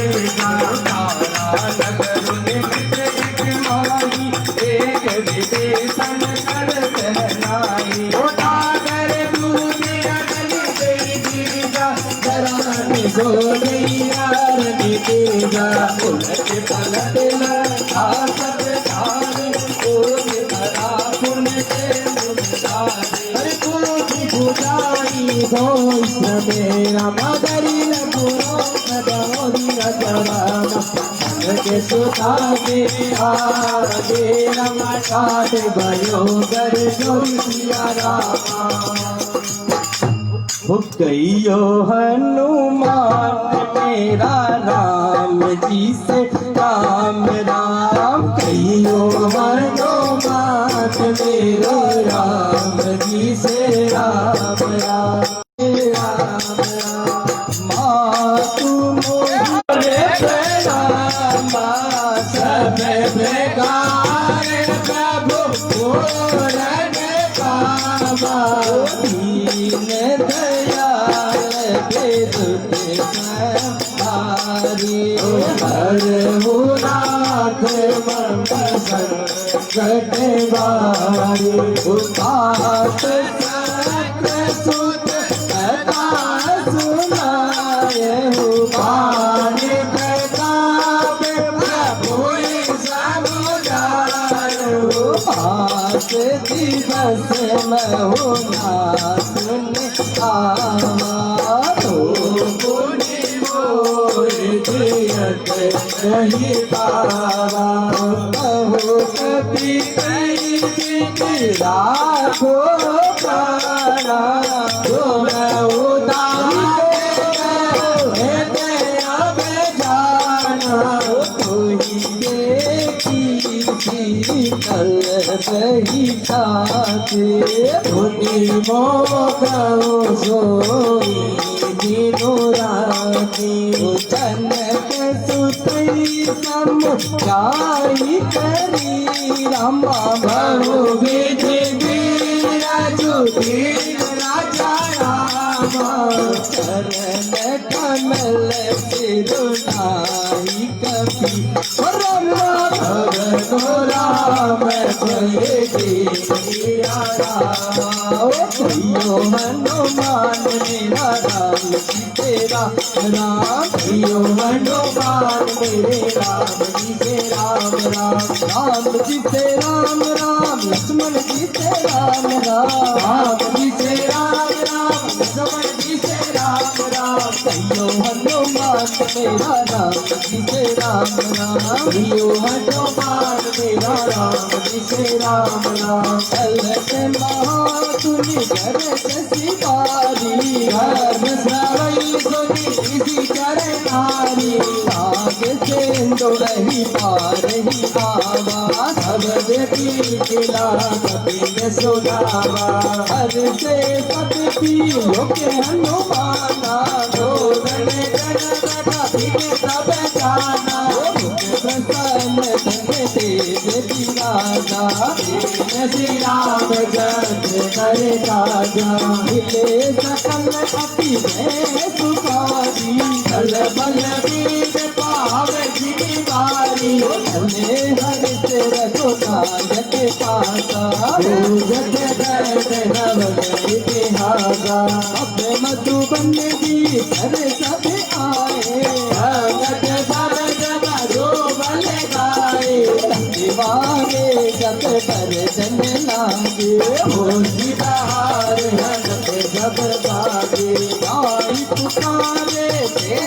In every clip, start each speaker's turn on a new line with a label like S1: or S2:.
S1: देगा तारा नगर निमित माही एक विदेशन कर सहनाई सागर दूने अगल गई दीजा दरानी सो गई आरती तेजा उलट पलट लगा सब धारे कोई भरा पुण्य से हर कोई बुराई दोष मेरा मदरी लगुरो कदोरी अजरामा के सुता के आगे रमाकाट भयो गर जोरी सिया रामा कहियो हनुमान मेरा राम जी से राम राम कहियो हनुमान मेरा राम जी से राम राम राम माँ तुम सब बेकार प्रभु पूरन काबा दीन दयाल के तुझे हमारी हर मुराद मंगल संकट बारी उपास चक्र सुत कथा सुनाए पानी प्रताप प्रभु समुदाय पास दिवस में होना सुन आवा तो पुनि मोर जियत नहीं पावा कहो कभी कई राखो प्राणा तुम उदार अब जाना कोई देखी कल सही खाते धुनी मोगो सोई दिनो राती जनक सुतई समुचाई करी रामा बहु विधि राजू राजा रामा चरण कमल सिरुनाई कपि रामा भगो राम कहियो हनुमान मेरा राम जी तेरा राम कहियो हनुमान मेरे राम जी से राम राम राम जी से राम राम लक्ष्मण जी से राम राम राम जी से राम राम लक्ष्मण जी से राम राम कहियो हनुमान मेरा राम जी से राम राम कहियो हनुमान मेरा राम जी से राम राम चलत महातुनि जरत सिपारी धर्म सवई सुनि इसी चरनारी आगे सेंदो रही पार ही आवा सब देखी किला कपिल सुनावा हर से सब पी लोके हनुमाना गोगन गण बिन सब जाना प्रसन्न धन तेज दिलाना श्री राम जय करे राजा हिले सकल अति में सुखारी बल बल बीज पाव जिमीदारी धने हर से रघुनायक पासा जग दर्द नव इतिहासा अब मधुबन भी घर सब आए भगत सब जब जो बल गाए दीवाने जब पर जन लागे हो सितार हनत जब बागे आई पुकारे ते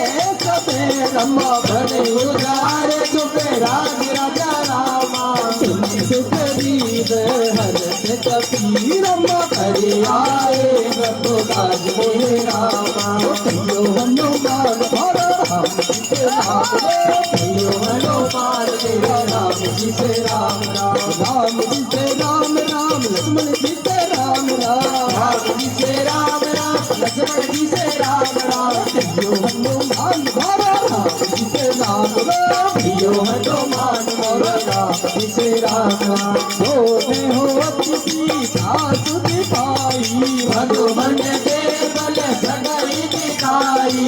S1: सब रमा बने उजारे चुपे राज राजा रामा तुम सुखरीद हनत कपी रमा करे आए प्रभु राज मोहे रामा कहियो हनुमान भरा हम कहियो हनुमान मेरा राम जी से राम राम राम जी से राम राम लक्ष्मण जी से राम राम राम जी से राम राम लक्ष्मण जी से राम राम कहियो हनुमान भरा राम जी से राम राम कहियो हनुमान भरा राम जी से राम राम हो अति सासु दिखाई भगवान के बल सगाई दिखाई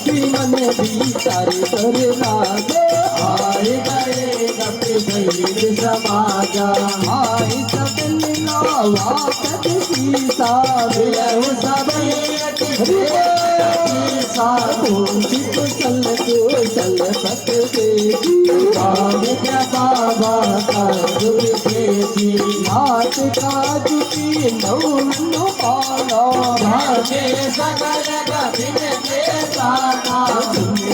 S1: भी मन भीतर कर लागे। आए गए कपि शहीद समाजा, आए सब मिलावा कत सीसा, मिलहु सब कुशल कुशल पत देखी, क्या बाबा का दुख देखी, हाथ काज की नौ पाला, भागे सकल कठिन के साना,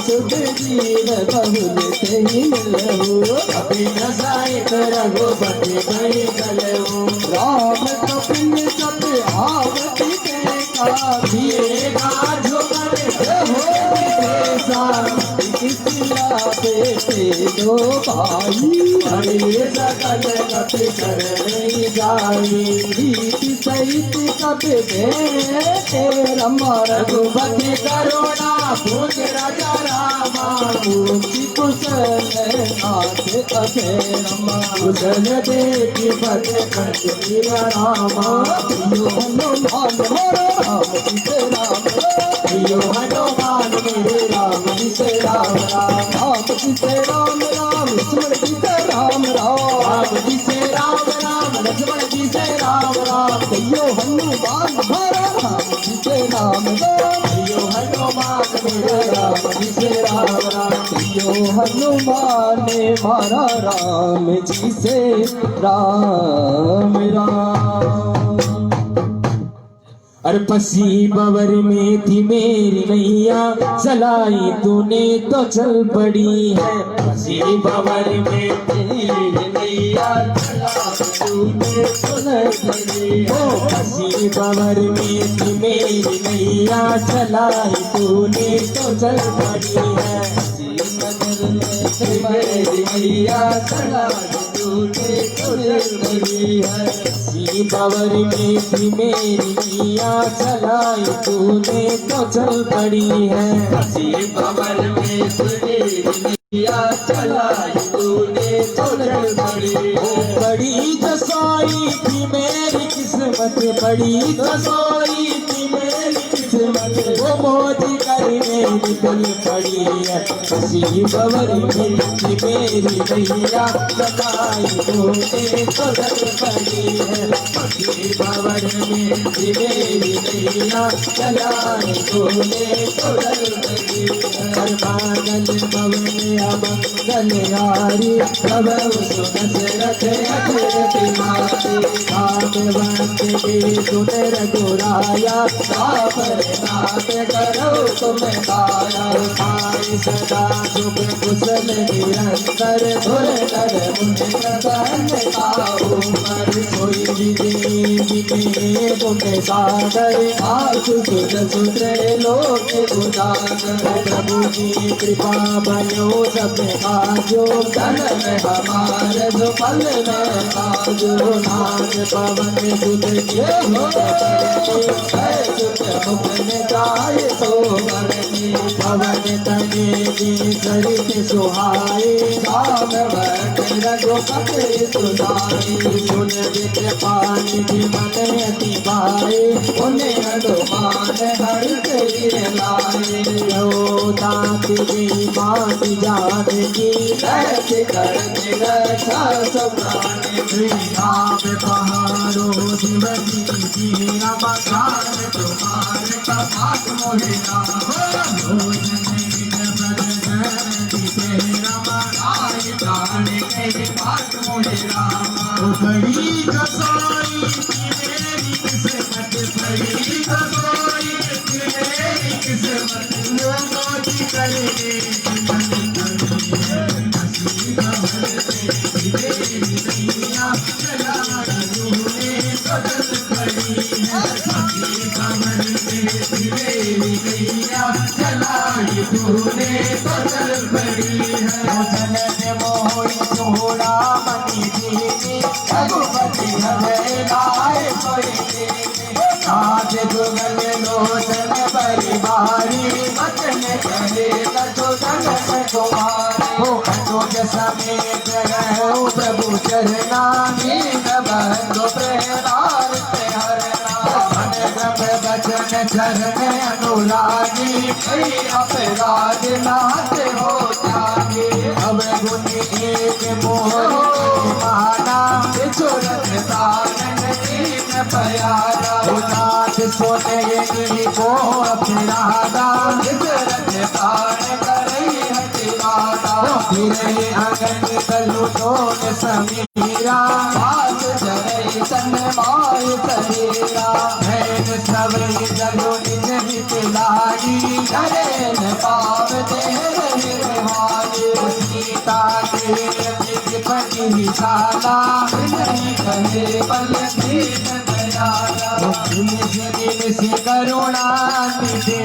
S1: सुध जीव बहुल से ही मिलहु, कभी न साहित रघुपति बही गलहु, राम कपिल सब आवति के काजिएगा झुकन बेटे दो भाई, बड़े सकल कपि कर नहीं जाई, रीति सहित कप बेटे रमा, रघुपति करुणा भूज राजा रामा, मूर्ति कुशल नाथ अभय रमा, कुशल देखि पद कंठ रामा, यो हनुमान मोरो राम सीते राम, यो हनुमान मेरे राम सीते राम राम, राम सीते राम राम लक्ष्मण सीते राम राम, राम सीते राम राम लक्ष्मण सीते राम राम, यो हनुमान भरा राम सीते राम राम, यो हनुमान मेरे राम सीते राम राम, यो हनुमान मारा राम जी से राम राम। अरे पसी बवर में थी मेरी नैया, चलाई तूने तो चल पड़ी है, पसी बवर में तेरी नैया, चलाई तूने तो चल पड़ी है, पसी बवर में थी मेरी नैया, चलाई तूने तो चल पड़ी है, नगर में थी मेरी नैया, चलाई तूने तो चल पड़ी है, पसी बवर में थी मेरी नैया, चलाई तूने तो चल पड़ी है, पसी बवर में तेरी नैया, चलाई तूने तो चल पड़ी है, बड़ी दसाई थी मेरी किस्मत, बड़ी दसाई थी मेरी किस्मत, वो मोदी करने निकल पड़ी है, पसी बवर में थी मेरी नैया, चलाई तूने तो चल पड़ी है, पसी बवर में थी मेरी नैया, चलाई तूने तो चल पड़ी है, मांगल भवन अमंगल हारी, प्रभु सुन रथ अखिल माते, भागवत के सुन रघुराया, सापर नाथ करो तुम दाया, आए सदा सुख कुशल निरंतर, धुर कर मुझ प्रसन्न ताऊ, पर सोई विजय तुम सागर, आसु सुर सुत्र लोक उजागर, प्रभु की कृपा बनो सब काजो, धन में हमार जो फल में काजो, नाथ पवन सुत के मुख में जाए तो बरने, पवन तने की सरित सुहाए, राम भक्त रघुपति सुनाए, सुन वित पानी की मन अति भाए, उन्हें हनुमान हर तीर लाए, लो दाति की बात जान की, रहते करते रक्षा सब प्राण, श्री राम पहाड़ो दिवसी जी, नमस्कार तुम्हार कपाट मोहे बड़ी कसाई मेरी किस्मत, बड़ी कसाई मेरी किस्मत, लोगों की करने चलाई तूने तो चल पड़ी है, चलन मोही छोड़ा मनी दीनी, रघुपति हमें लाए कोई दीनी, साथ जुगल लोचन परिवारी, वचन करे लचो जगत कुमारी, हो अशोक समेत रहो प्रभु चरना, नीन बंधु प्रहलाद हरना, मन सब बचन चरण अनुरागी कई अपराध नाथ हो जागे अब गुण एक मोह माना छोरत तारण दीन प्यारा नाथ सोने को अपराधा छोरत तारण करई हटिवारा फिर अगन कलु दोन समीरा बात जय सन माय सहेरा भैन सवई जलो निज हित लागी नरेन पाव दे रहे सीता के निज पति विशाला नहीं कहे बल दीन दयाला दिन से करुणा निधे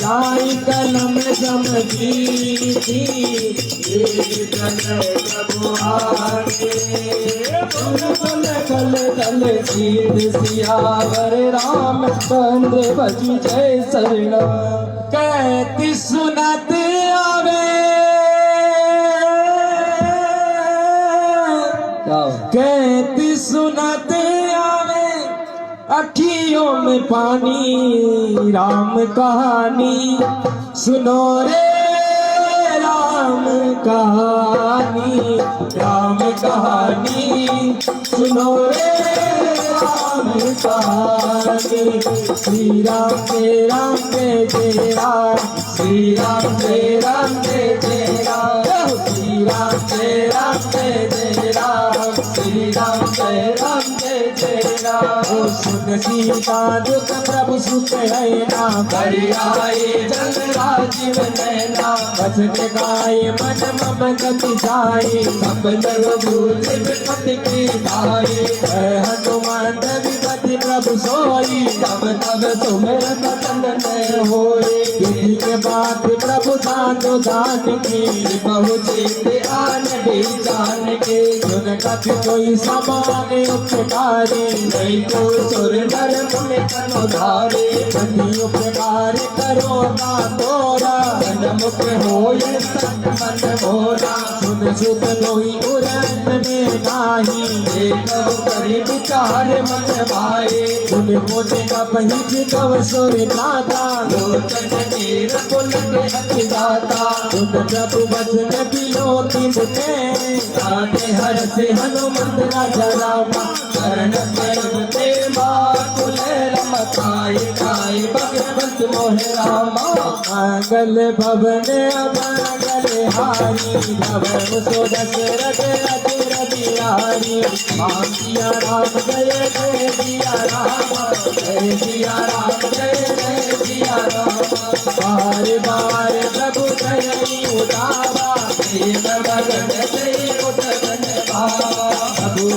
S1: जाई कलम समझी थी प्रभु आगे कल कल सीध सियावर राम चंद्र बजी जय शरण कहती सुनत आवे कहती सुनत आवे अखियों में पानी राम कहानी सुनो रे राम कहानी राम कहानी सुनो रे राम कहानी श्री राम जय जय राम श्री राम जय जय राम श्री राम जय जय राम श्री राम जय जय राम सुन सीता दुख प्रभु सुख है ना बड़ी आए जल राजीव नैना बचत गाय मन मम गति जाए सब जग भूल विपत्ति की दाई हनुमान विपत्ति प्रभु सोई तब तब तुम्हें बदन न होए किसी के बात प्रभु दानो दान की पहुँचे आन भी जान के सुन कथ कोई समान उपकारी नहीं तो सुर नर मुनि तनु धारे बंदी उपकार करो ना तोरा मन मुख होए सत मन मोरा सुन सुत लोई उरन में नाही एक करी विचार मन भाए सुन मोते का पहिज कव सुर नादा लोचन नीर पुल के अति दाता सुन प्रभु बचन बिलो तिनके आगे हर से हनुमंत राजा रामा शरण करते कुल रमताई खाई भगवंत मोह रामा मंगल भवन मंगल हारी भवन सो दशरथ रघुर बिहारी सिया राम जय जय सिया राम जय सिया राम जय जय सिया राम बार बार प्रभु जय उदावा देव भगन जय उदगन बाबा प्रभु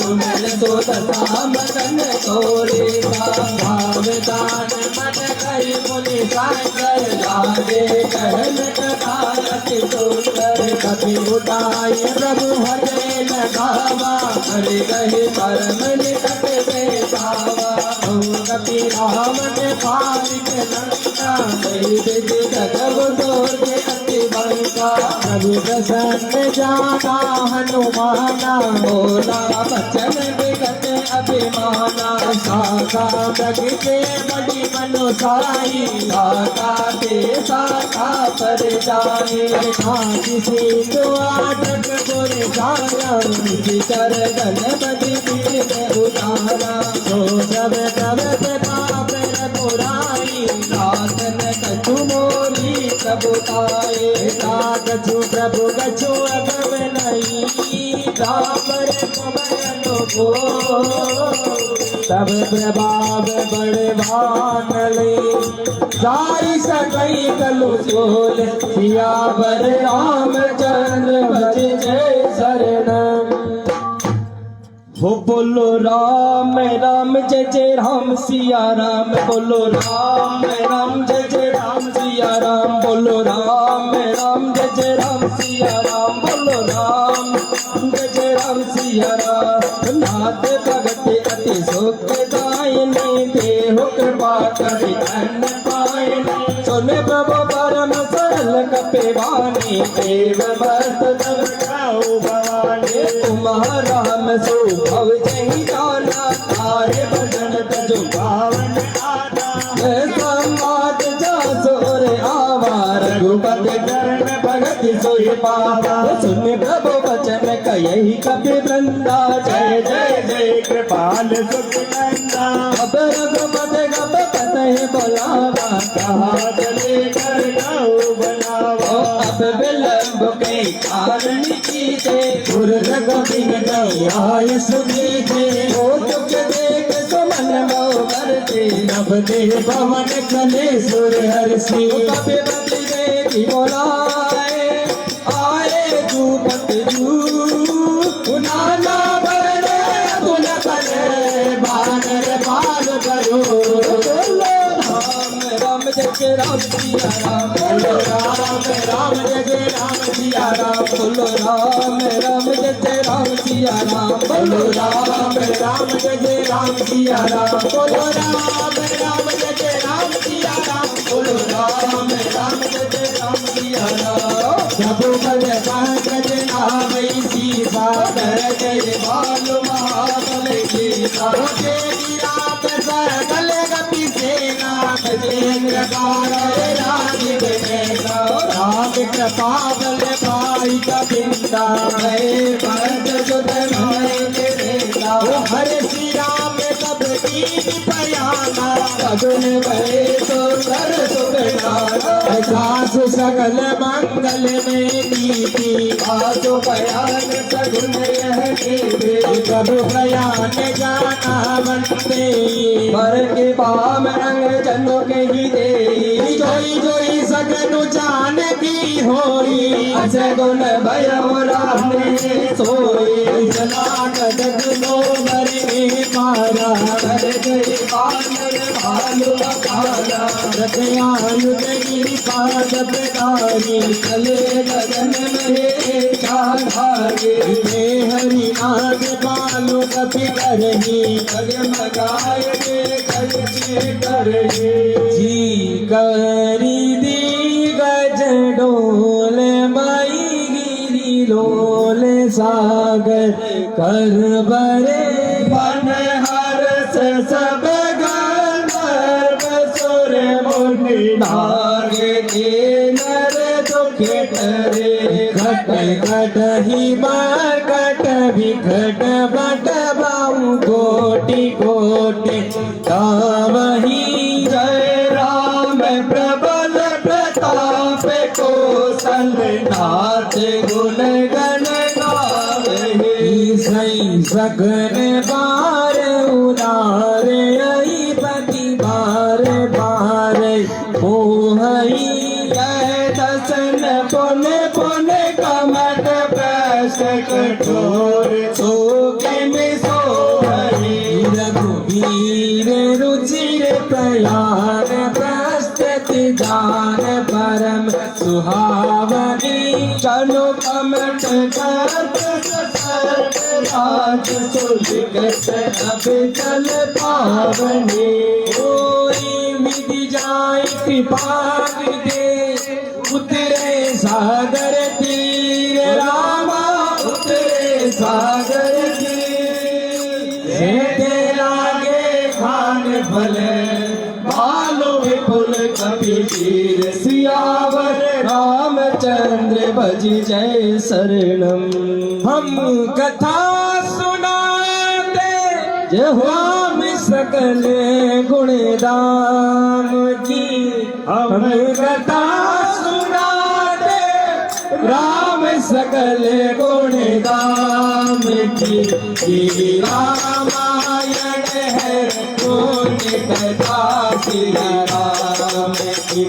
S1: तुमल तो तथा मदन तोरे भावदान मन कई मुनि सागर लागे कहन कथारत तोर कभी उठाए प्रभु हरे लगावा हरे गहे परम निकट बेसावा कभी राम ने भाविक नंदा विद जगव तोर के अति बंका प्रभु प्रसन्न जाना हनुमाना बोला बचन विगत अभिमाना साका मृग के बड़ी मनुसाई साका ते साका पर जाए किसी दुआटक पुर जाया कर गन बदी पीर उतारा तो जब तब पाप रघुराई साधन कछु मोरी प्रभुताए कछु प्रभु कछु अगव नहीं राम तब प्रभाव बड़े भानले साई सकई कलु सोल सियावर रामचंद्र भज जय शरण हो बोलो राम राम जय जय राम सिया राम बोलो राम राम जय जय राम सिया राम बोलो राम राम जय जय राम सिया राम बोलो राम जय जय राम सिया राम नाथ भगत अति सुख दायिनी देहो कृपा करि अन्न पायिनी सुन प्रभु परम सरल कपे वाणी देव भक्त भवानी उमा राम सो भव जही जाना तारे भजन तजो पावन आना संवाद जा सोर आवा रघुपति चरण भगत सोई पावा सुन प्रभु वचन कहि कपि वृंदा जय जय जय कृपाल सुख नंदा अब रघुपति गप कतहि बुलावा कहा चले कर गाओ बनावा अब विलंब के कारण कीजे गुर रघुबीर आय सुखी थे ओ चुक देख सुमन मोह भरते नभ दे पवन कले सुर हर्षि कपि बदि देवी बोलाए आए धूपत नाना बरने तुल करे बानर पाल करो राम जय राम सिया राम बोलो राम जय राम सिया राम बोलो राम जय राम सिया राम बोलो राम जय राम सिया राम बोलो राम जय राम सिया राम बोलो राम जय राम सिया राम प्रभु बल पंकज नाम सीसा कर जय बाल महाबल की साथे राम सकल गति सेना गजेंद्र कार राजीव नेता राम कृपा बल पाई कबिंदा है पंच सुत माय देता हर श्री राम सब दीन पयाना सगुन भय तो कर सुखनाना दास सकल मंगल में नीति आसो बयान सगुन यह कीते प्रभु बयान जाना बनते पर के पाम रंग जनों के ही दे जोई जोई सगनु जान की होई असे गुण भय राम सोई चला कदक नो मरे मारा कर गई बानर भालू काला रखयायुध की पाद प्रतारी चले गगन में चाधारे हे हरि नाथ बालू कपि करही जगमगाए करही जी करी दी गज डोल माई गिरी लोल सागर कर बरे बन हरस सब गंधर्व सुर मुनि नागे नर दुखे टरे घट घट ही मरकट विकट बट बाऊ कोटि कोटि तावही जय राम प्रबल प्रताप कौशल नाथ गुण गण गावहि सई सगन बार उदारे आई पति बार बार मोहई जय दसन पुन पुन कमट प्रस कठोर सोके में सोहरी रघुवीर रुचिर प्रयाण प्रस्तुति जान परम सुहावनी चलो कमट करत राज सुलिगत अब चल पावनी कोई विधि जाय कृपा दे उतरे सागर तीर रामा उतरे सागर तीर लागे खान भले बालो विपुल कपि तीर सियावर रामचंद्र भजी जय शरणम हम कथा सुनाते जय राम सकल गुण राम की हम कथा सुनाते राम सकल गुण राम की रामायण है पुण्य कथा श्री राम की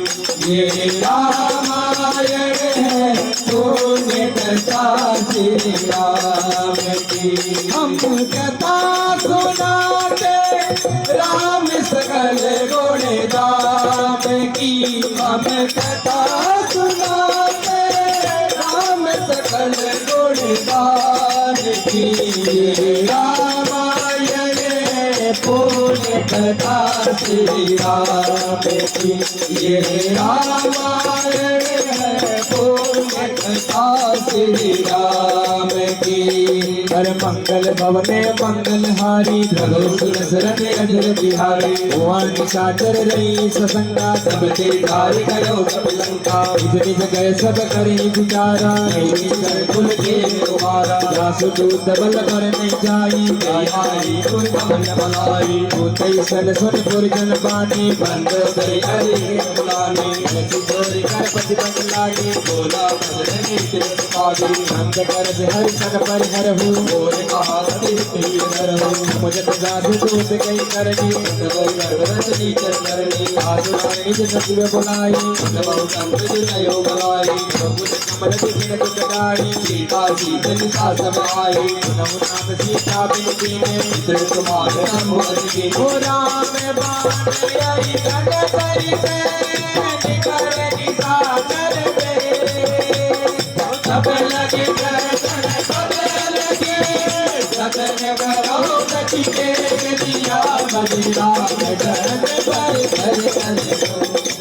S1: ये रामायण है पुण्य कथा श्री राम की हम कथा सुनाते राम सकल गुण राम की हम कथा सुनाते राम सकल गुण राम की रामायण पुण्य कथा श्री राम की, ये रामायण है पुण्य कथा श्री राम की। हर मंगल भवने मंगल हारी, भगो सुर सरन अजर बिहारी। भुवन निशाचर रही ससंगा, सब ते कार करो सब लंका। निज निज गए सब करी विचारा, कर कुल के तुम्हारा। दास दूत बल कर नहीं जाई, आई कुल कमल मलाई। भूतई सन सुन पुरजन बानी, बंद गई हरि बुलानी। ऐसी जोरी कर पति बन लागी, बोला बदलनी तिरस पागी। नंद कर से हरि सन पर हर हूँ, बोल कहा तीर हर हूँ। मुझे दास दूत कई करनी, गर्भरतनी चरनी। आसु निज सचिव बुलाई, बहु संत नयो बुलाई। बहु कमल दिखन दुखदाई, सीता सीतन सास आई। नमो नाम सीता बिन कीने, त्रिक मार संभव की। ओ राम बाण आई कट करी से, निकर निशाचर पे। सब लगे दर्शन सब लगे, सतन करो सखी के दिया मदिरा। दर्द पर कर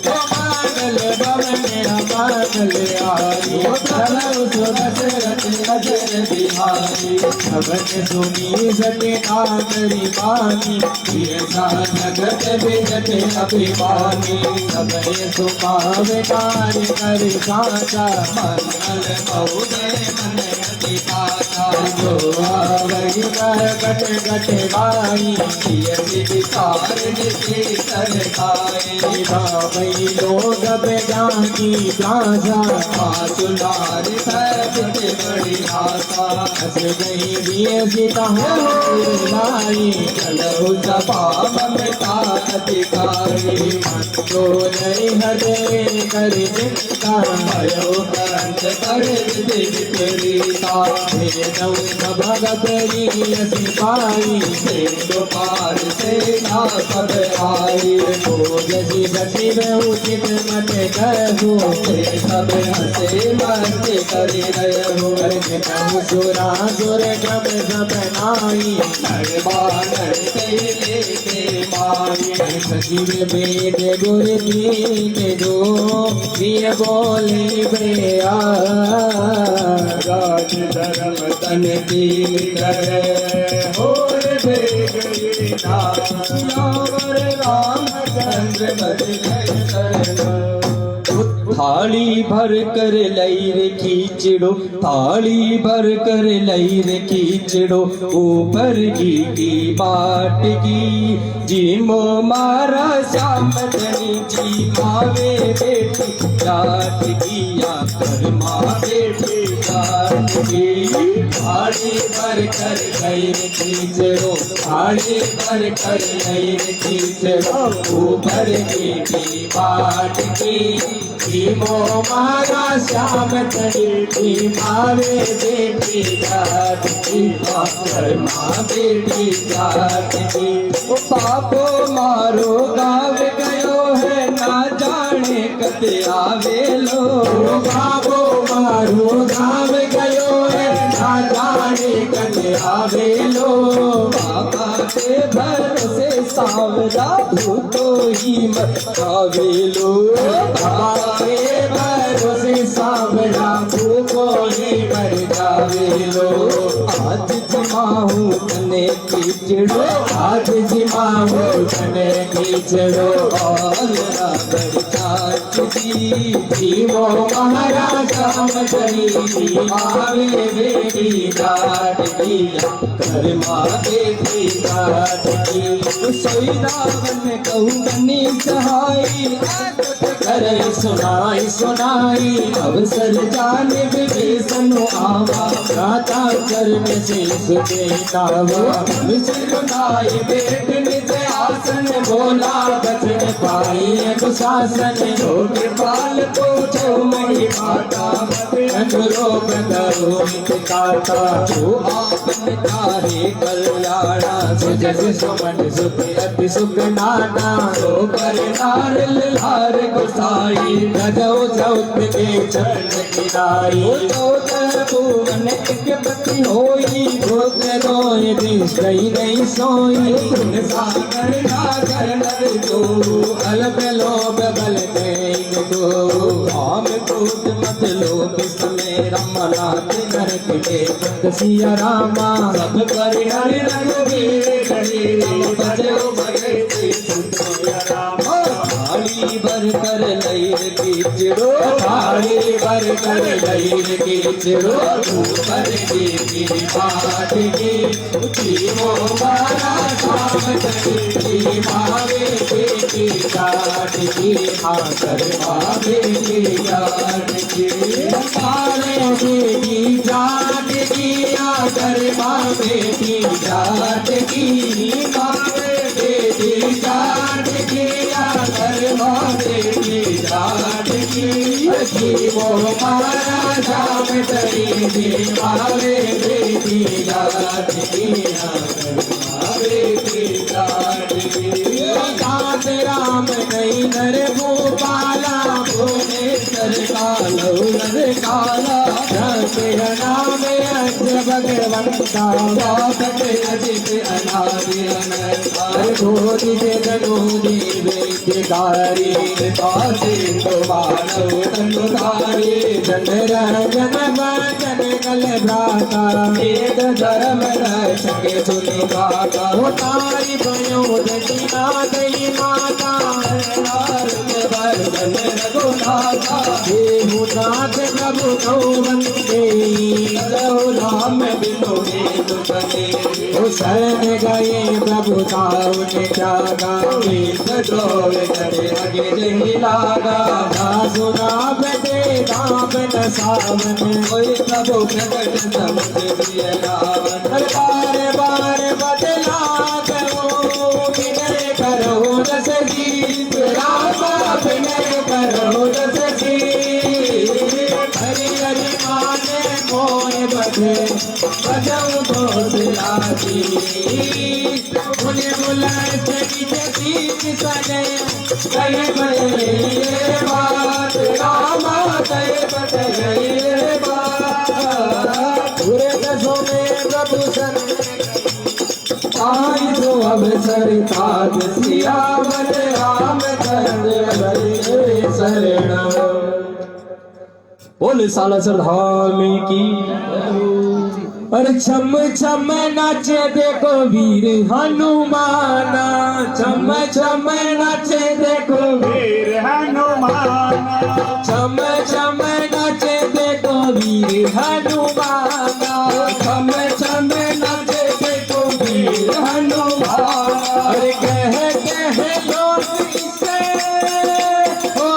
S1: मांगल भवन मेरा मांगल आई। चलो सुदशरथ अजर बिहारी, सबन सुनी सके आदरी बानी। ये जगत विजत अभिमानी, सबने सुखावे कार्य कर साचा। मंगल बहुदय मन अति पाता, जो आवई कर गट गट गाई। ये विचार जिसे कर खाए, भाई लोग बेजानी दासा। सुनार सब बड़ी आशा, हस गई दिए सीता हो लाई। चलो सपा ममता अधिकारी, मन को नहीं हटे कर चिंता। भयो कंठ कर विदिता, भेदौ भगत सिपाही। सिंधु पार से ना सब आई, जसी सचिव उचित मत कहू। सब हसे मस्त करे रहो, कहूँ सुरा सुर क्रम सब नाई। नरबानर लेके माई, सचिव वेद गुर दीन दो। प्रिय बोले बया, राज धर्म तन दीन करे। और बेगई रामचंद्र बदल थाली भर कर लई रे खींचड़ो, थाली भर कर लई रे खींचड़ो। ऊपर की बाट की, जीमो मारा श्याम धनी। जी मावे बेटी जाट किया कर, माँ बेटी जाट की। थाली भर कर लई रे खींचड़ो, थाली भर कर लई रे खींचड़ो। ऊपर की बाट की, जीमो मारा श्याम धनी। मावे बेटी जाट की, माँ बेटी जाट की। पापो मारो गाव गयो है, ना जाने कत आवे लो। पापो मारो गाव गयो है, ना जाने कत आवे लो। बाबा के भरोसे सावरा, तो ही मत आवे लो। बाबा के भरोसे सावरा, को ही मर जावे लो। आज जिमाहू तने खींचड़ो, आज जिमाहू तने खींचड़ो। आलरा बरसात की, जीवो महाराजा मदनी। मावे बेटी जाट किया कर, माँ बेटी जाट की। सोई रावण कहूँ बनी सहाई, करे सुनाई सुनाई। अवसर जाने विभीषण आवा, गाता कर्म से सुने नावा। विश्वनाई बेट निज आसन, बोला बचन पाई अनुशासन। लोग पाल पूछो मही माता, अनुरोप करो मित काता। जो आपन तारे कल्याणा, सुजस सुमन सुख अति सुख नाना। तो पर नार लार गुसाई, गजो चौथ के चरण गिराई। भुवन के पति होई पुत्र दोय देश गई नहीं सोई गुण सागर नागर नर जो अलब लोभ बल देंग को काम क्रोध मत लोभ समय रमनाथ नरक के पत सिया रामा सब पर हरि रघुवीर हरि बजो भगत सिया रामा थाली भर कर लैर कीचड़ो थाली भर कर लैर कीचड़ो ऊपर की बात की जीवो मारा शाम की मावे की काट की आकर मावे की याद की मारे की जात की आकर मावे की जात की मावे की जात की आकर मावे की जात की जीवो मारा शाम की मावे की जात की आकर मावे की जात की जात राम नहीं नर गोपाला भुवनेश्वर कालो नर काला तेरा नाम अज भगवंता बापट अजित अनादि अनंत गोदी जगनोदी वेदकारी पासे तो मानव तनुधारी जन रंजन वचन कल भ्राता वेद धर्म रक्षक सुनि गाता तारी भयो दीना दई माता नारद वर्धन रघुनाथा देहु नाथ प्रभु तो वंदे लहु राम बिनु वेद बने ओ शरण गए प्रभु ताउने जागा वेद द्रोह करे अगे जही लागा सुना बदे दाम न सावन कोई प्रभु प्रकट समझ दिए रावण बार बार बदला करो विनय करो दस गीत रामा विनय करो दस गीत हरि हरि माने मोय बधे बजऊ घोषलाती मुझे बुलाए चली चली सने कहे बड़े बात रामा कहे बड़े बात पूरे दसों में प्रभु सन आई तो अवसर ताज सियावर राम चंद्र शरण बोले साला सरधाम की अरे छम छम नाचे देखो वीर हनुमाना छम छम नाचे देखो
S2: वीर हनुमान
S1: छम छम नाचे देखो वीर हनुमाना छम छम नाचे देखो वीर हनुमान अरे कह लोग इसे ओ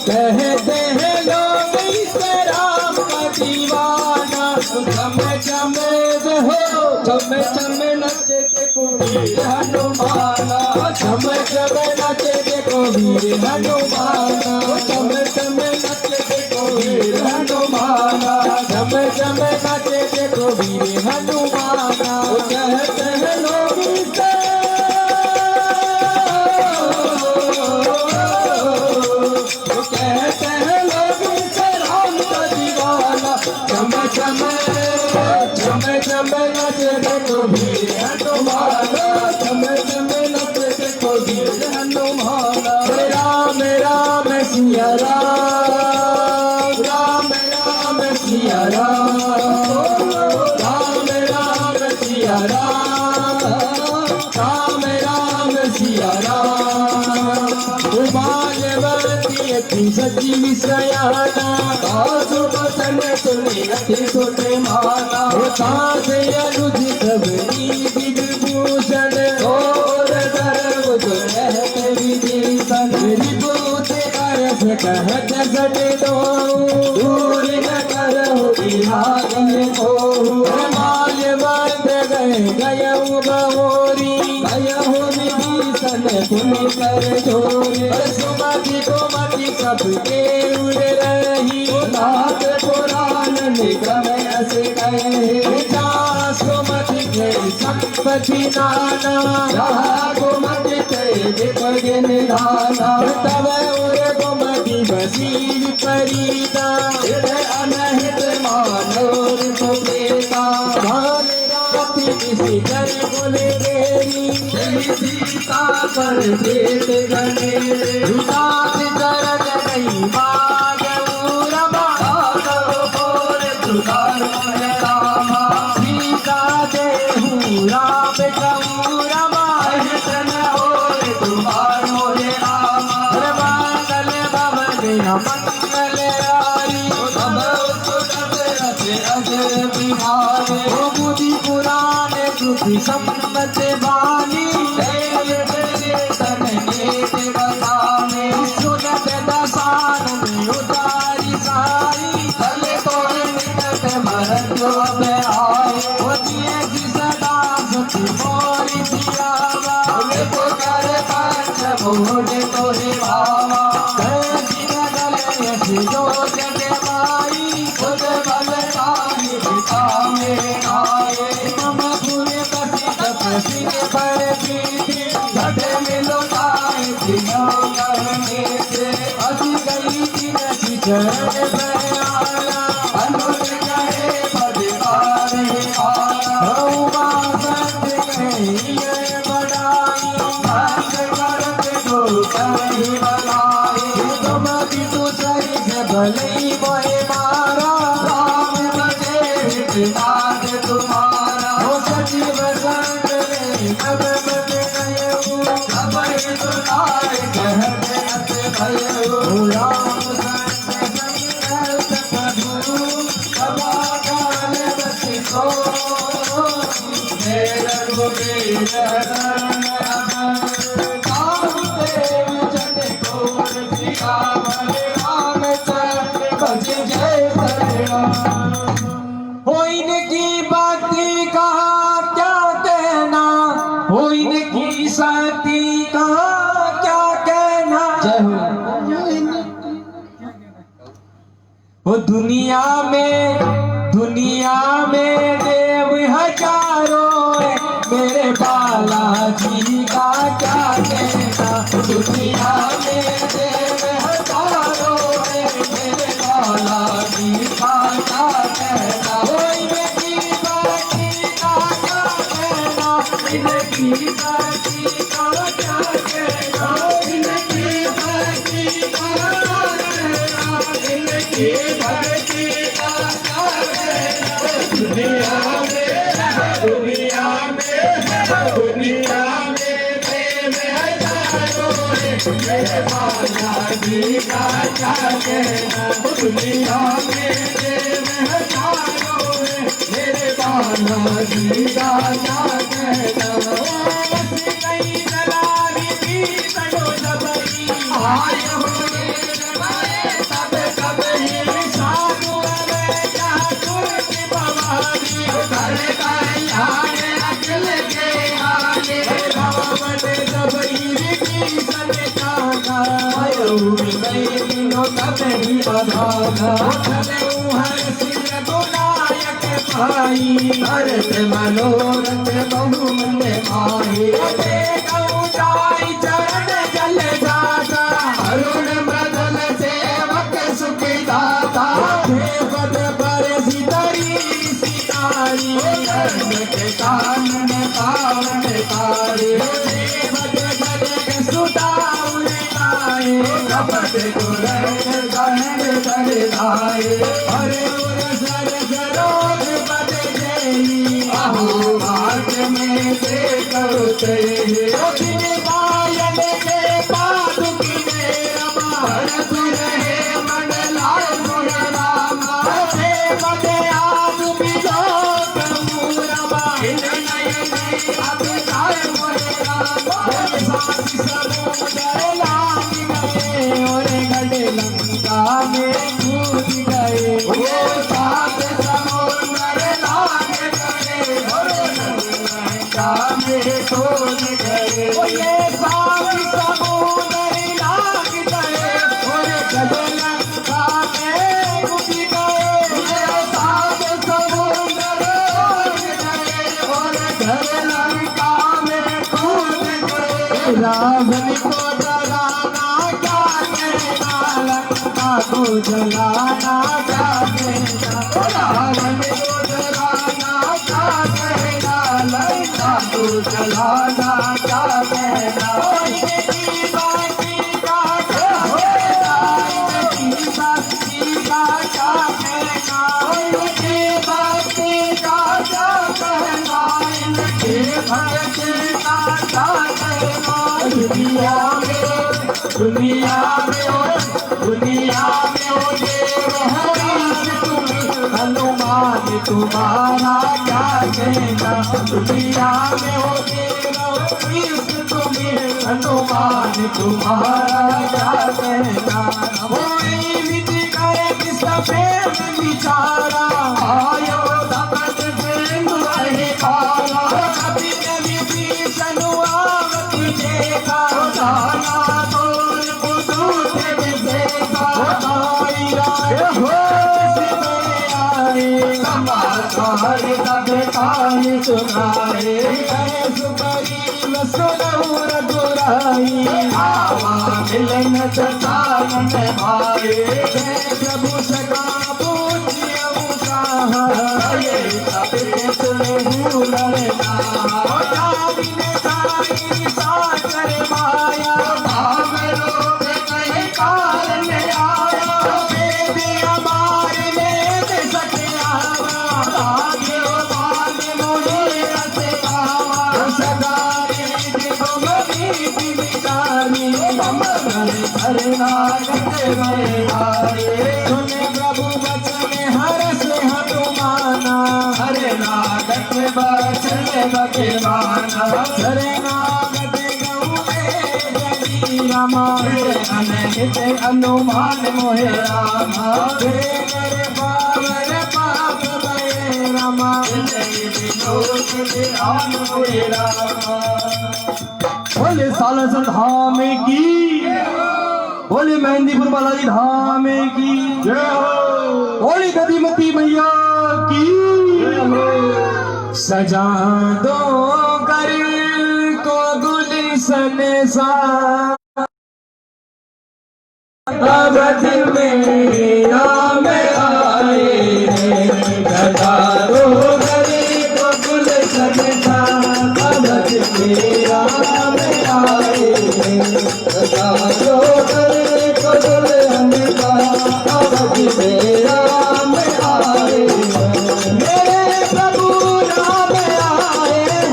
S1: कहते हैं लोग इसे राम का दीवाना छम छम हो छम छम नचे देखो वीर हनुमाना छम छम नचे देखो वीर हनुमाना छम छम नचे देखो वीर हनुमाना छम छम नचे देखो वीर हनुमाना कहते हैं लोग इसे कहते हैं लोग इसे राम का दीवाना छम छम नचे देखो वीर हनुमाना छम छम नचे देखो वीर हनुमाना राम राम सिया राम राम राम सिया राम राम राम सिया राम राम राम सिया राम उमालवती सची विश्रयाना दासु बसन सुनि अति सुते माना तास अनुज कवनी विभूषण और धर्म दुरहत विभीषण विभूत करस कहत सटे दो दूर न करहु बिहारी को माल्यवंत गयऊ बहोरी गयहु विभीषण पुनि कर जोरे सुमति गोमति सबके उड़ रही नाथ पुराण निगम अस कहे सुमति के संपत्ति नाना गोमति के विपद निधाना तब उर गोमति वसील करीदा अनहित मानोर सुबेदा भाले राती किसी कर बोले देरी सीता पर देत गणे विकास करत नहीं बाग रमा बोल तुकार रामा सीता दे राम कौरमा हितन और तुमार मोरे रामा मंगल मंगल रारी अजर बिहारे बुद्धि पुराण दुखी सम्मत बानी तन नेत बताने सुनत दसान में उतारी सारी तले तो निकट मरत अब आए होतिए की सदा सुखी मोरी जियावा पुकार पंच मोड़ तोरे भावा जो जग माई खुद बलदानी पिता में आए मम पूरे बसी तपसी पर प्रीति घट मिलो पाए दिनों करने से असी गई दिन की चरण पर आया अनुज कहे पदकार आया रउमा संत कही बड़ाई भक्त करत दो कही बनाई तुम भी तो सही भलई मोहे मारा राम बजे नाथ तुम्हारा हो सजीव संग रे कब बन गए कब सुनाए कहत अत भयो राम संग संग प्रभु सदा काल बसी को मेर गोविंद हो इनकी बाती का क्या कहना हो इनकी शक्ति का क्या कहना हो दुनिया में देव हजारों मेरे बालाजी का क्या कहना दुनिया में देव हजारों मेरे बालाजी का क्या कहना हो इनकी बाती का क्या कहना इनकी बाती का क्या कहना इनकी बाती का कहना इनकी बाती का क्या कहना दुनिया में प्रेम हजारों मेरे बालाजी का क्या कहना दुनिया में प्रेम हजारों मेरे बालाजी का क्या कहना कई दलाली भी तड़ो दबई आय हो सब कबही साधु में क्या तुरंत बवाली कर यार अकल के आगे रावण दबई की सनकाना आयो नहीं दिनों कबही बधाना उठले हर सिर गुनायक भाई हरत मनोरथ बहु मन माही जाई चरण जल जाता अरुण बदल सेवक सुखी दाता पद पर सितरी सितारी के कान में पावन तारे बद बद सुदाउन आए कपट गुरन गहन कर आए अरे सर सरोज बद जई अहो भाग में से करते गायन के पादुकी रमा रहे मंडला गुण रामा बद आज मिलो कमूरमा अब जाए मोरे रामा साथी समुदर लाग गए और गले लंका में कूद गए वो साथ समुदर लाग गए और लंका में कूद गए वो ये साथ समुदर लाग गए और गले लंका में कूद गए ये साथ समुदर लाग गए और गले लंका में कूद गए रावण को डराना क्या कहना जलाना क्या कहना, रावण को जलाना क्या कहना, लंका को जलाना क्या कहना, इनकी बाती का क्या कहना, इनकी बाती का क्या कहना, इनकी बाती का क्या कहना, इनकी भक्ति का क्या कहना। दुनिया में दुनिया में ओ देव हरीश तुम्हें हनुमान तुम्हारा क्या कहना, दुनिया में ओ देव हरीश तुम्हें हनुमान तुम्हारा क्या कहना। कोई विधि करे किसका प्रेम विचारा, आयो तपत प्रेम रहे पारा, कभी कभी भीषण आवत देखा, जाना तोर बुद्धू थे देखा, समाचार तब कहानी सुनाए, सुपरी सुनऊ रघुराई, आवा मिलन चटान भाई, प्रभु सका पूज्य कहा, ये तब सुने भूलना, सागर माया भाव लोग कहीं कारण आया, वेद हमार वेद सके आवा, भाग्य भाग्य मोहे रसे आवा, सदारी दिगमनी दिविदारी, हरनागत वैहारे, सुने प्रभु वचन हर्ष हनुमाना, हरनागत वचन भगवाना, शरणागत अनहित हनुमान मोहे रामा, कर पावन पाप भये रामा, मोहे रामा। बोले सालासर धाम की, बोले मेहंदीपुर बालाजी धाम की जय हो, बोले गदीमती मैया की सजा दो कर को गुलशन सा, अवध में राम आए हैं, सजा दो कर को गुलशन सा, अवध में राम आए हैं, सजा दो कर को दुल्हन का, अवध में राम आए हैं, मेरे प्रभु राम आए हैं,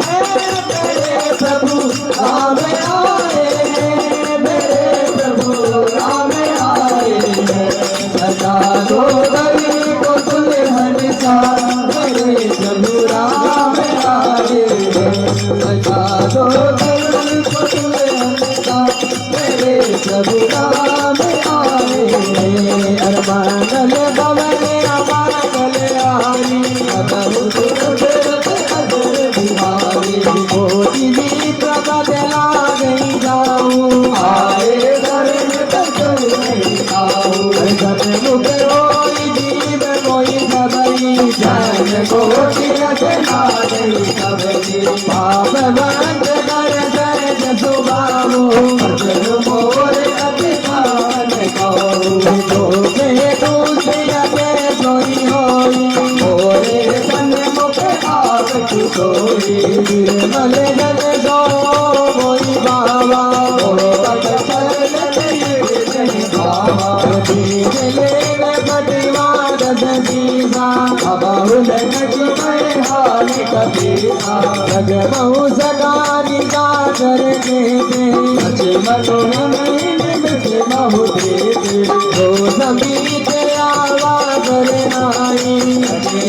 S1: मेरे प्रभु राम आए हैं, मेरे प्रभु राम आए हैं, सजा दो गली को दुल्हन सा, मेरे प्रभु राम आए हैं, सजा दो गली को दुल्हन सा, मेरे प्रभु राम आए हैं। अरमानल भवन अमानल आरी, अदभुत कुदरत अजर बिहारी, कोटि प्रभद लागई जाऊं, आए धर्म तक नहीं आऊं, धर्म मुख रोई जीव कोई सबई, जन कोटि रचना नहीं सबई, भाववंत कर जय सुबाहु, अर्जुन मोर अभिमान कहूं, दूसरे दूसरे के सोई होई, मोरे तन मुख आग सोई, निर्मल जन सो मोई बाबा, मोर चरण जय बाबा, दीन लेव पटिवार दीसा, अबहुल नटी मैं हाल कबीरा, जगमहु सगारी कर देते, अच्छे मनोरम महु देते, रो समीत आवा कर नाई,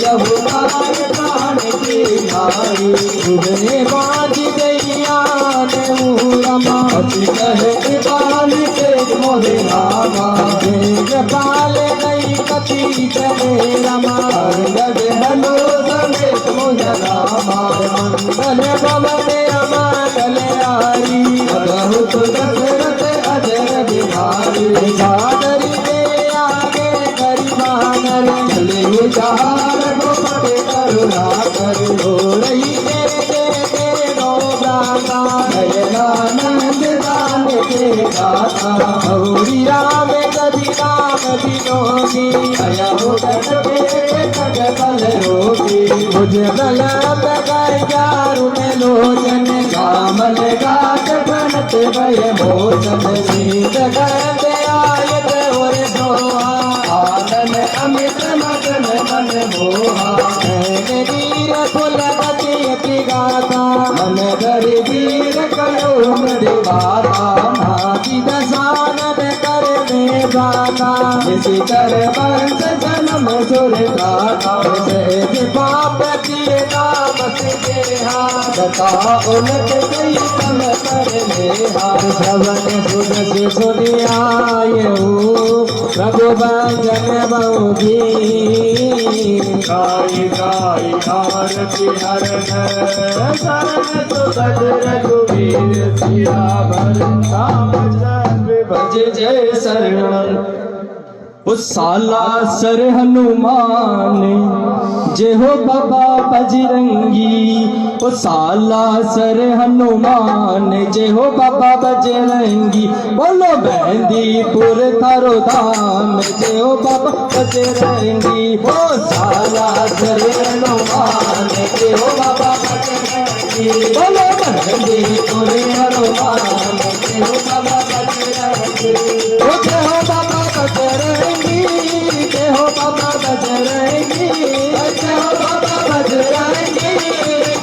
S1: यहुदार प्राण की भाई, तुझे बाज दैया ने रमा, अति कहे कृपाल के मोहे रामा, कृपाल नहीं कति चले रमा, जग हलो समेत मोहे रामा, मंगल भवन अमंगल आरी, बहुत दशरथ अजर बिहारी, सादरी दे आगे करिबानर, चले चार गोपट करुणा कर, हो रही दे नो ब्राह्मण, नयनानंद दान के दाता, गौरी राम कभी राम दिनोगी आया बल रोगी मुझे बल चारुण लोचन कामल गात बनत भय मोचन नींद गंध आयत और सोहा आनन अमित मगन मन मोहा वीर फुल गति अति गाता मन धर वीर कयो मृवाता भाति दशानन कर में जाता इसी कर वंश जन्म सुर गाता सहज पाप किए नाम से दता उलट गई तम कर लेहा श्रवण सुन से सुनियायो प्रभु भजन बहुधी
S2: गाई गाई आरती हरण शरण सुख रघुवीर सियावर रामचंद्र
S1: भज जय शरण उस साला सर हनुमान जय हो बाबा बजरंगी ओ साला सर हनुमान जय हो बाबा बजरंगी बोलो बंदीपुर थारो धाम जय हो बाबा बजरंगी ओ साला सर हनुमान जय हो बाबा बजरंगी बोलो बंदीपुर हनुमान जय हो बाबा बजरंगी ओ जय हो बाबा बजरंगी जय हो बाबा बजरंगी जय हो बाबा बजरंगी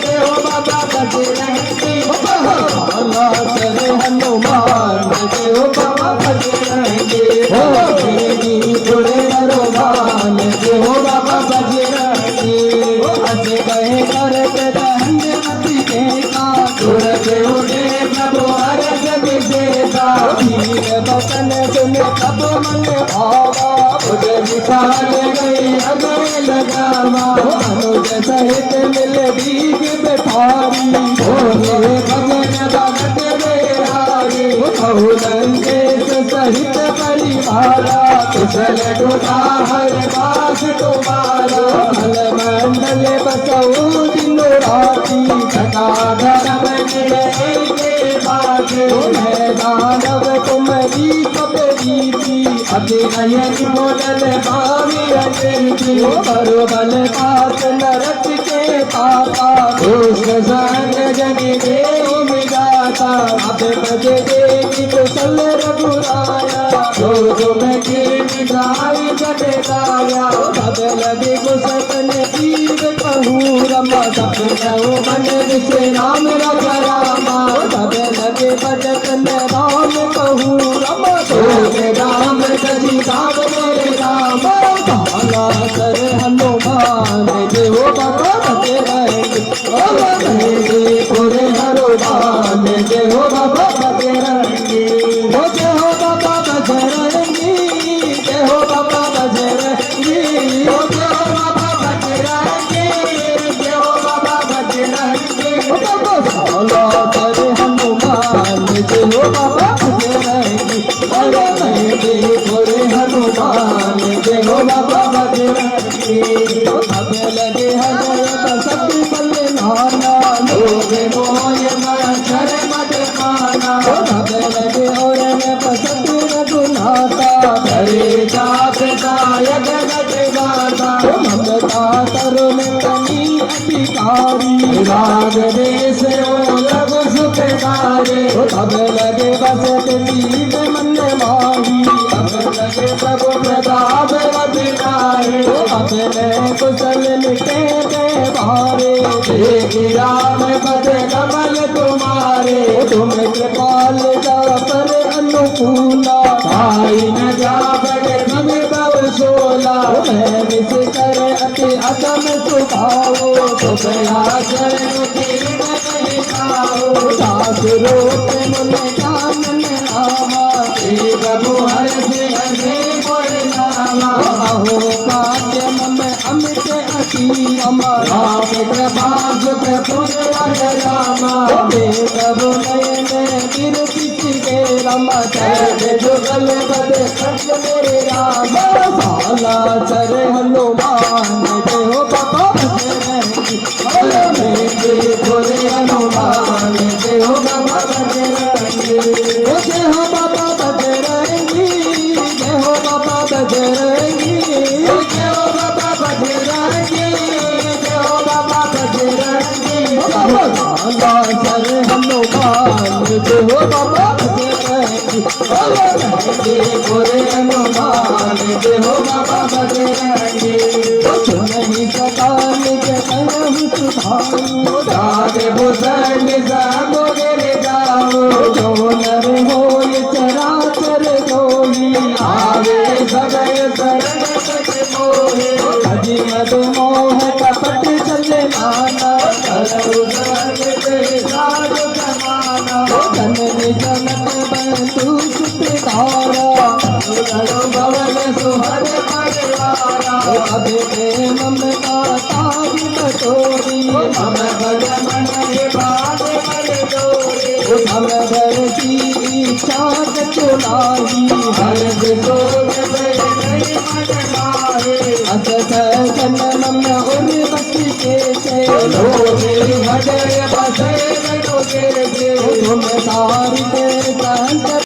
S1: जय हो बाबा बजरंगी अल्लाह सर हनुमान जय हो बाबा बजरंगी हो देवी पुरे हनुमान जय हो बाबा बजरंगी अज गए करते दंड मति के का तुरते उठे प्रभु हर जग देता वीर बचन सुन तब मन भावा मुझे विशाल गई अगले लगावा अनुज सहित मिल दीग बिठारी बोले भजन भगत बेहारी बहुलंकेश सहित परिवारा कुशल डुला हर बास तुम्हारा भल मंडल बसऊ दिन राती घटाधर बने दानव तुम्हारी कबीरी अभिनयन मोडल भावी अजंती करो बल पात नरक के पापा दोष सन जन देव मिलाता अब बज देवी कुशल रघुराया जो तुम की गाय जग गाया तब लगे कुशल जीव कहू रमा तब नौ मन से राम रघ रामा तब लगे बजन राम कहू रमा तो राम सजी राम मेरे राम भाला कर हनुमान जय हो बाबा बजरंगी पुरे हनुमान जय हो बाबा बजरंगी हो जय हो बाबा बजरंगी जय हो बाबा बजरंगी हो जय हो बाबा बजरंगी जय हो बाबा बजरंगी हो बाबा भाला कर हनुमान जय हो बाबा बजरंगी पुरे हनुमान जय हो बाबा बजरंगी अब लगे हजरत सब बल नाना लोग मोय मर मत माना अब लगे और में पसंद रघुनाथा करे जात गायक गट गाता ममता तरुण कनी अधिकारी राग देश ओ लग सुखदारे अब लगे बसत जीव मन माही अब लगे प्रभु प्रताप अधिकारे अपने कुशल निके भारे देवी राम पद कमल तुम्हारे तुम कृपाल जा पर अनुकूला भाई न जा बड़े मम बव सोला मैं मिस कर अति अदम सुखाओ तो प्रयासर दास रोप मुन जानन आवा प्रभु हर से हरे बोल नामा अहो काव्य मम अमित अति अमा राम कृपा सुख पुर रामा प्रभु नयन गिर के रमा चरण जुगल बद खंड मेरे राम भाला सर हनुमान जय हो बाबा बजरंगी मेरे भोले हनुमान जय हो बाबा बजरंगी जय हो बाबा बजरंगी बोले हनुमान देहो बाबा बजरंगी नहीं सकाल के करहु सुधारी जागे भूषण बोले रे जाओ जो नर होय चराचर जोही आवे सगय शरण सच मोहे अजी मधु मोह कपट चले नाना करहु सर्ग ते साधु समाना जननी जनक बंधु सुत धारा भवन सुहर परिवारा अभि प्रेम ममता ताहि बटोरी मम बड़ मन भाग मन डोरे हम घर की इच्छा चुनाही हर विशोक नहीं मन माहे अस जन्म उन बच्ची के लोगे हृदय बसे लोगे तुम तारिक